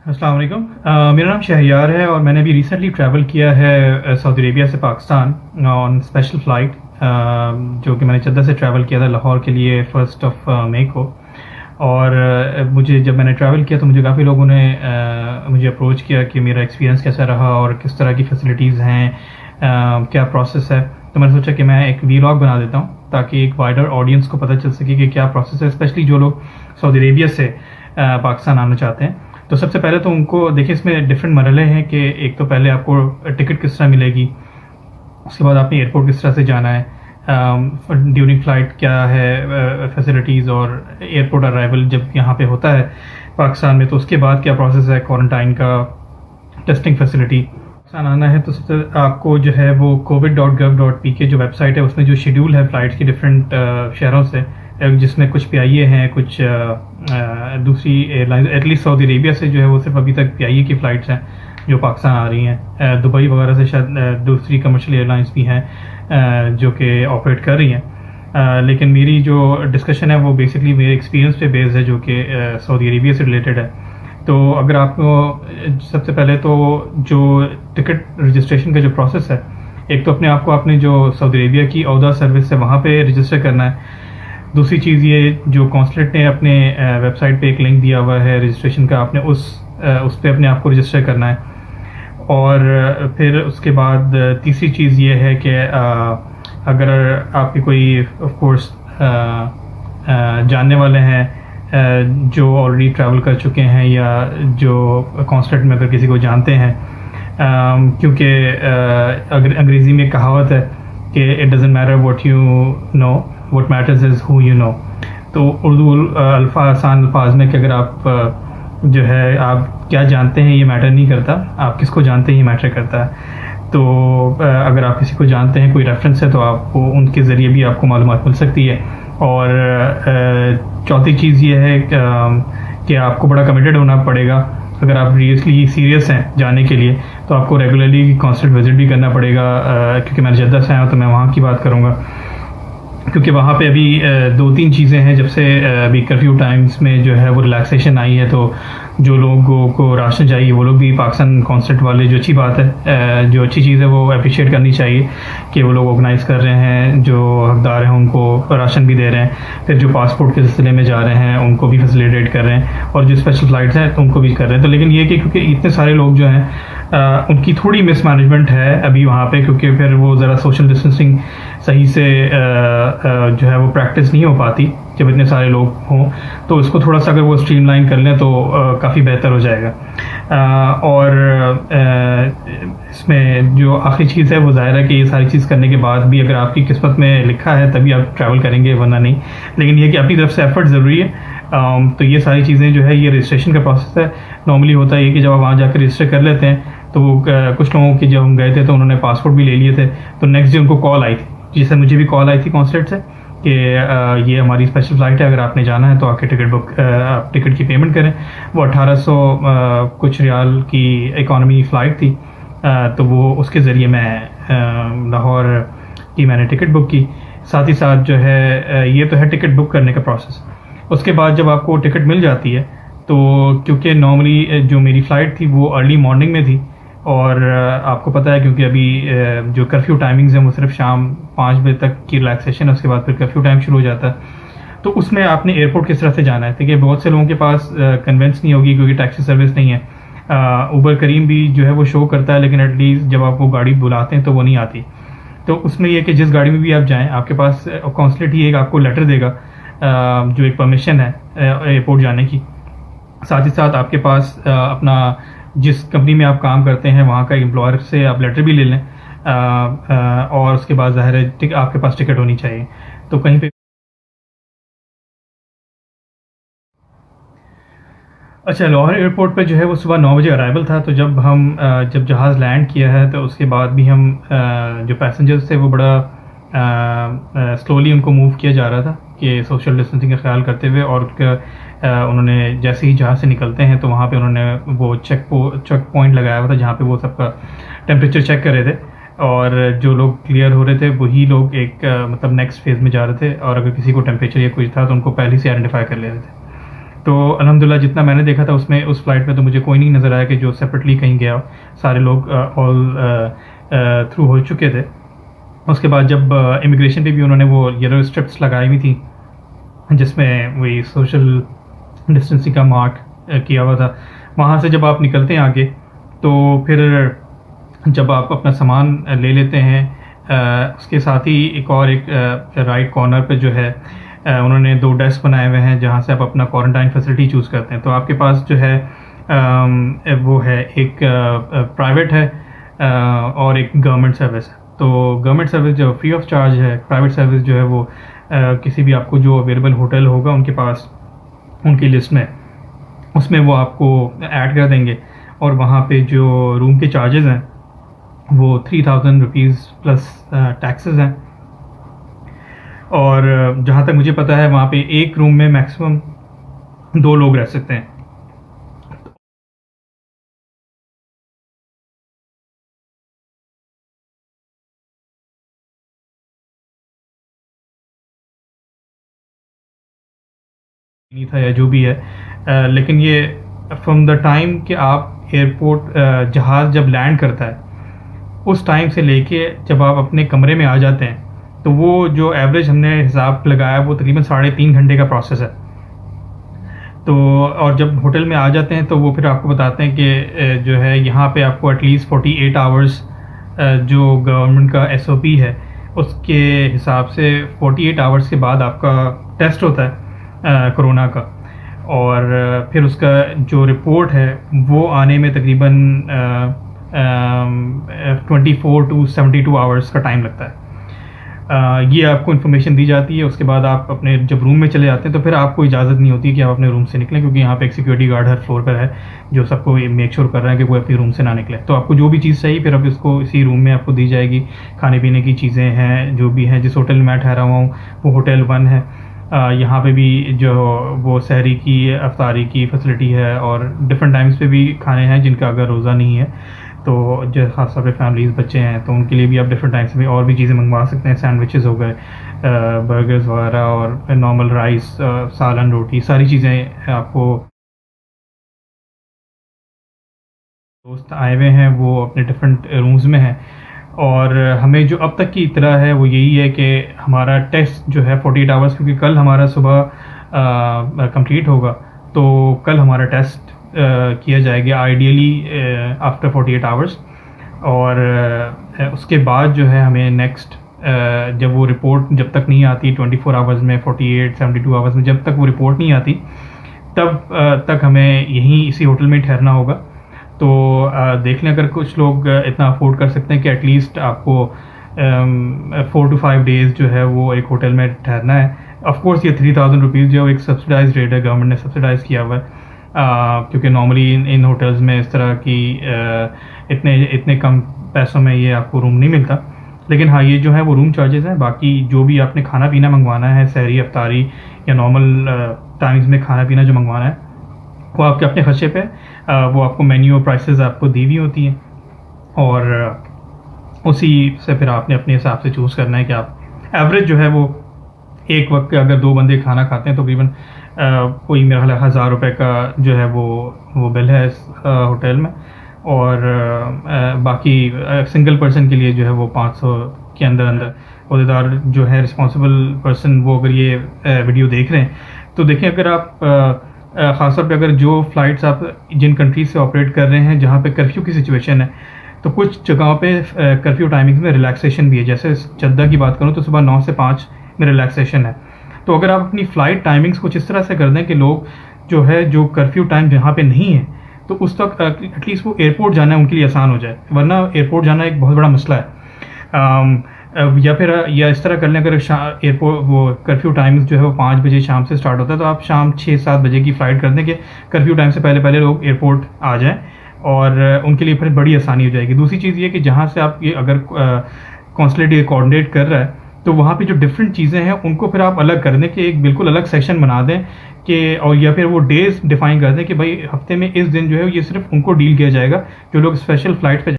अस्सलाम वालेकुम। मेरा नाम शहरियार है और मैंने अभी रिसेंटली ट्रैवल किया है सऊदी अरेबिया से पाकिस्तान ऑन स्पेशल फ़्लाइट, जो कि मैंने जद्दा से ट्रैवल किया था लाहौर के लिए 1 मई को। और मुझे जब मैंने ट्रैवल किया तो मुझे काफ़ी लोगों ने मुझे अप्रोच किया कि मेरा एक्सपीरियंस कैसा रहा और किस तरह की फ़ैसिलिटीज़ हैं, क्या प्रोसेस है। तो मैंने सोचा कि मैं एक वीलॉग बना देता हूँ ताकि एक वाइडर ऑडियंस को पता चल सके कि क्या प्रोसेस है, स्पेशली जो लोग सऊदी अरेबिया से पाकिस्तान आना चाहते हैं। तो सबसे पहले तो उनको देखिए, इसमें डिफरेंट मरहले हैं कि एक तो पहले आपको टिकट किस तरह मिलेगी, उसके बाद आपने एयरपोर्ट किस तरह से जाना है, ड्यूरिंग फ़्लाइट क्या है फैसिलिटीज़, और एयरपोर्ट अराइवल जब यहाँ पे होता है पाकिस्तान में तो उसके बाद क्या प्रोसेस है क्वारंटाइन का, टेस्टिंग फैसिलिटी। पाकिस्तान आना है तो सबसे आपको जो है वो covid.gov.pk जो वेबसाइट है उसमें जो शेड्यूल है फ़्लाइट्स की डिफरेंट शहरों से, जिसमें कुछ पीआईए हैं, कुछ दूसरी एयरलाइन, एटलीस्ट सऊदी अरेबिया से जो है वो सिर्फ अभी तक पीआईए की फ़्लाइट्स हैं जो पाकिस्तान आ रही हैं। दुबई वगैरह से शायद दूसरी कमर्शियल एयरलाइंस भी हैं जो कि ऑपरेट कर रही हैं। लेकिन मेरी जो डिस्कशन है वो बेसिकली मेरे एक्सपीरियंस पे बेस्ड है जो कि सऊदी अरेबिया से रिलेटेड है। तो अगर आपको सबसे पहले तो जो टिकट रजिस्ट्रेशन का जो प्रोसेस है, एक तो अपने आप को आपने जो सऊदी अरेबिया की औदा सर्विस है वहाँ पे रजिस्टर करना है। दूसरी चीज़ ये जो कॉन्सुलेट ने अपने वेबसाइट पे एक लिंक दिया हुआ है रजिस्ट्रेशन का, आपने उस पे अपने आप को रजिस्टर करना है। और फिर उसके बाद तीसरी चीज़ ये है कि अगर आपके कोई ऑफ कोर्स जानने वाले हैं जो ऑलरेडी ट्रैवल कर चुके हैं या जो कॉन्सुलेट में अगर किसी को जानते हैं, क्योंकि अगर अंग्रेज़ी में कहावत है कि it doesn't matter what you know, what matters is who you know. तो उर्दू आसान अल्फाज में कि अगर आप जो है आप क्या जानते हैं ये मैटर नहीं करता, आप किसको जानते हैं ये मैटर करता है। तो अगर आप किसी को जानते हैं, कोई रेफरेंस है, तो आपको उनके ज़रिए भी आपको मालूमात मिल सकती है। और चौथी चीज़ ये है कि आपको बड़ा कमिटेड होना पड़ेगा। अगर आप रियसली सीरियस हैं जाने के लिए तो आपको रेगुलरली कॉन्सुलेट विज़िट भी करना पड़ेगा, क्योंकि मैं जद्दा से आया हूँ तो मैं वहाँ की बात करूँगा। क्योंकि वहाँ पे अभी 2-3 चीज़ें हैं, जब से अभी कर्फ्यू टाइम्स में जो है वो रिलैक्सेशन आई है, तो जो लोगों को राशन चाहिए वो लोग भी पाकिस्तान कॉन्सुलेट वाले, जो अच्छी बात है, जो अच्छी चीज़ है वो अप्रिशिएट करनी चाहिए कि वो लोग ऑर्गेनाइज़ कर रहे हैं, जो हकदार हैं उनको राशन भी दे रहे हैं। फिर जो पासपोर्ट के सिलसिले में जा रहे हैं उनको भी फैसिलिटेट कर रहे हैं, और जो स्पेशल फ़्लाइट्स हैं तो उनको भी कर रहे हैं। तो लेकिन ये कि क्योंकि इतने सारे लोग जो हैं उनकी थोड़ी मिसमैनेजमेंट है अभी वहाँ पे, क्योंकि फिर वो ज़रा सोशल डिस्टेंसिंग सही से जो है वो प्रैक्टिस नहीं हो पाती जब इतने सारे लोग हों। तो इसको थोड़ा सा अगर वो स्ट्रीमलाइन कर लें तो काफ़ी बेहतर हो जाएगा। और इसमें जो आखिरी चीज़ है वो ज़ाहिर है कि ये सारी चीज़ करने के बाद भी अगर आपकी किस्मत में लिखा है तभी आप ट्रैवल करेंगे, वरना नहीं। लेकिन ये कि अपनी तरफ से एफर्ट ज़रूरी है। तो ये सारी चीज़ें जो है ये रजिस्ट्रेशन का प्रोसेस है। नॉर्मली होता है ये कि जब आप वहाँ जाकर रजिस्टर कर लेते हैं तो कुछ लोगों की जब हम गए थे तो उन्होंने पासपोर्ट भी ले लिए थे, तो नेक्स्ट डे उनको कॉल आई थी, जैसे मुझे भी कॉल आई थी कॉन्सुलेट से कि ये हमारी स्पेशल फ़्लाइट है, अगर आपने जाना है तो आके आप टिकट की पेमेंट करें। वो 1800 कुछ रियाल की इकॉनमी फ़्लाइट थी, तो वो उसके ज़रिए मैं लाहौर की मैंने टिकट बुक की। साथ ही साथ जो है ये तो है टिकट बुक करने का प्रोसेस। उसके बाद जब आपको टिकट मिल जाती है तो क्योंकि नॉर्मली जो मेरी फ़्लाइट थी वो अर्ली मॉर्निंग में थी, और आपको पता है क्योंकि अभी जो कर्फ्यू टाइमिंग्स हैं वो सिर्फ शाम 5 बजे तक की रिलैक्सेशन है, उसके बाद फिर कर्फ्यू टाइम शुरू हो जाता है। तो उसमें आपने एयरपोर्ट किस तरह से जाना है, देखिए बहुत से लोगों के पास कन्वेंस नहीं होगी क्योंकि टैक्सी सर्विस नहीं है। उबर करीम भी जो है वो शो करता है, लेकिन एटलीस्ट जब आप वो गाड़ी बुलाते हैं तो वो नहीं आती। तो उसमें यह कि जिस गाड़ी में भी आप जाएँ आपके पास कॉन्सुलेट ही एक आपको लेटर देगा जो एक परमिशन है एयरपोर्ट जाने की। साथ ही साथ आपके पास अपना जिस कंपनी में आप काम करते हैं वहाँ का एम्प्लॉयर से आप लेटर भी ले लें, और उसके बाद ज़ाहिर है आपके पास टिकट होनी चाहिए। तो कहीं पे अच्छा, लाहौर एयरपोर्ट पे जो है वो सुबह 9 बजे अराइवल था। तो जब जहाज़ लैंड किया है तो उसके बाद भी हम जो पैसेंजर्स थे वो बड़ा स्लोली उनको मूव किया जा रहा था कि सोशल डिस्टेंसिंग का ख्याल करते हुए। और उन्होंने जैसे ही जहाँ से निकलते हैं तो वहाँ पे उन्होंने वो चेक पॉइंट लगाया हुआ था जहाँ पे वो सबका टेम्परेचर चेक कर रहे थे, और जो लोग क्लियर हो रहे थे वही लोग एक मतलब नेक्स्ट फेज़ में जा रहे थे, और अगर किसी को टेम्परेचर या कुछ था तो उनको पहले से आइडेंटिफाई कर ले रहे थे। तो अल्हम्दुलिल्लाह जितना मैंने देखा था उसमें उस फ़्लाइट में तो मुझे कोई नहीं नज़र आया कि जो सेपरेटली कहीं गया हो। सारे लोग ऑल थ्रू हो चुके थे। उसके बाद जब इमिग्रेशन पे भी उन्होंने वो येलो स्ट्रिप्स लगाई हुई थी जिसमें वही सोशल डिस्टेंसिंग का मार्क किया हुआ था। वहाँ से जब आप निकलते हैं आगे तो फिर जब आप अपना सामान ले लेते हैं उसके साथ ही एक राइट कॉर्नर पे जो है उन्होंने 2 डेस्क बनाए हुए हैं जहाँ से आप अपना क्वारंटाइन फैसिलिटी चूज़ करते हैं। तो आपके पास जो है वो है एक प्राइवेट है और एक गवर्नमेंट सर्विस है। तो गवर्नमेंट सर्विस जो फ्री ऑफ चार्ज है, प्राइवेट सर्विस जो है वो किसी भी आपको जो अवेलेबल होटल होगा उनके पास उनकी लिस्ट में उसमें वो आपको ऐड कर देंगे और वहाँ पे जो रूम के चार्जेस हैं वो 3000 रुपीज़ प्लस टैक्सेस हैं। और जहाँ तक मुझे पता है वहाँ पे एक रूम में मैक्सिमम 2 लोग रह सकते हैं। नहीं था या जो भी है लेकिन ये फ्रॉम द टाइम कि आप एयरपोर्ट जहाज़ जब लैंड करता है उस टाइम से लेके जब आप अपने कमरे में आ जाते हैं तो वो जो एवरेज हमने हिसाब लगाया वो तकरीबन 3.5 घंटे का प्रोसेस है। तो और जब होटल में आ जाते हैं तो वो फिर आपको बताते हैं कि जो है यहाँ पे आपको एटलीस्ट 48 आवर्स जो गवर्नमेंट का एसओपी है उसके हिसाब से 48 आवर्स के बाद आपका टेस्ट होता है कोरोना का। और फिर उसका जो रिपोर्ट है वो आने में तकरीबन 24 टू 72 आवर्स का टाइम लगता है। ये आपको इन्फॉर्मेशन दी जाती है। उसके बाद आप अपने जब रूम में चले जाते हैं तो फिर आपको इजाज़त नहीं होती कि आप अपने रूम से निकलें, क्योंकि यहाँ पे एक सिक्योरिटी गार्ड हर फ्लोर पर है जो सबको मेक श्योर कर रहा है कि कोई अपनी रूम से ना निकले। तो आपको जो भी चीज़ चाहिए फिर अब इसको इसी रूम में आपको दी जाएगी। खाने पीने की चीज़ें हैं जो भी हैं। जिस होटल में मैं ठहरा हुआ हूँ वो होटल 1 है। यहाँ पे भी जो वो सहरी की अफ्तारी की फैसिलिटी है और डिफरेंट टाइम्स पे भी खाने हैं जिनका अगर रोज़ा नहीं है तो जो ख़ास तौर पे फैमिलीज़ बच्चे हैं तो उनके लिए भी आप डिफरेंट टाइम्स में और भी चीज़ें मंगवा सकते हैं। सैंडविचेस हो गए, बर्गर्स वगैरह और नॉर्मल राइस, सालन, रोटी, सारी चीज़ें आपको। दोस्त आए हुए हैं वो अपने डिफरेंट रूम्स में हैं और हमें जो अब तक की इत्तला है वो यही है कि हमारा टेस्ट जो है 48 आवर्स, क्योंकि कल हमारा सुबह कंप्लीट होगा तो कल हमारा टेस्ट किया जाएगा आइडियली आफ्टर 48 आवर्स। और उसके बाद जो है हमें नेक्स्ट जब वो रिपोर्ट जब तक नहीं आती 24 आवर्स में, 48 72 आवर्स में जब तक वो रिपोर्ट नहीं आती तब तक हमें यहीं इसी होटल में ठहरना होगा। तो देख लें अगर कुछ लोग इतना अफोर्ड कर सकते हैं कि एटलीस्ट आपको 4 to 5 डेज़ जो है वो एक होटल में ठहरना है। ऑफ कोर्स ये 3000 रुपीज़ जो है एक सब्सिडाइज रेट है, गवर्नमेंट ने सब्सिडाइज़ किया हुआ है क्योंकि नॉर्मली इन होटल्स में इस तरह की इतने कम पैसों में ये आपको रूम नहीं मिलता। लेकिन हाँ, ये जो है वो रूम चार्जेस हैं। बाकी जो भी आपने खाना पीना मंगवाना है, सहरी, अफ्तारी या नॉर्मल टाइम्स में खाना पीना जो मंगवाना है वो आपके अपने खर्चे पे वो आपको मेन्यू और प्राइसेस आपको दी हुई होती हैं और उसी से फिर आपने अपने हिसाब से चूज़ करना है कि आप एवरेज जो है वो एक वक्त के अगर 2 बंदे खाना खाते हैं तो तकरीबन कोई मेरा ख्याल 1000 रुपये का जो है वो बिल है इस होटल में। और बाकी सिंगल पर्सन के लिए जो है वो 500 के अंदर अहदेदार जो है रिस्पॉन्सिबल पर्सन वो अगर ये वीडियो देख रहे हैं तो देखें, अगर आप ख़ासतौर पे अगर जो फ़्लाइट्स आप जिन कंट्रीज से ऑपरेट कर रहे हैं जहाँ पे कर्फ्यू की सिचुएशन है तो कुछ जगहों पे कर्फ्यू टाइमिंग्स में रिलैक्सेशन भी है। जैसे जद्दा की बात करूँ तो सुबह 9 से 5 में रिलैक्सेशन है। तो अगर आप अपनी फ़्लाइट टाइमिंग्स कुछ इस तरह से कर दें कि लोग जो है जो कर्फ्यू टाइम जहाँ पे नहीं है तो उस तक एटलीस्ट वो एयरपोर्ट जाना उनके लिए आसान हो जाए, वरना एयरपोर्ट जाना एक बहुत बड़ा मसला है। या फिर या इस तरह कर लें, अगर एयरपोर्ट वो कर्फ्यू टाइम्स जो है वो 5 बजे शाम से स्टार्ट होता है तो आप शाम 6-7 बजे की फ़्लाइट कर दें कि कर्फ्यू टाइम से पहले लोग एयरपोर्ट आ जाएं और उनके लिए फिर बड़ी आसानी हो जाएगी। दूसरी चीज़ ये कि जहाँ से आप ये अगर कॉन्सुलेट कोऑर्डिनेट कर रहा है तो वहाँ पे जो डिफरेंट चीज़ें हैं उनको फिर आप अलग कर दें कि एक बिल्कुल अलग सेक्शन बना दें कि, और या फिर वो डेज़ डिफ़ाइन कर दें कि भाई हफ्ते में इस दिन जो है ये सिर्फ उनको डील किया जाएगा जो लोग स्पेशल फ़्लाइट पे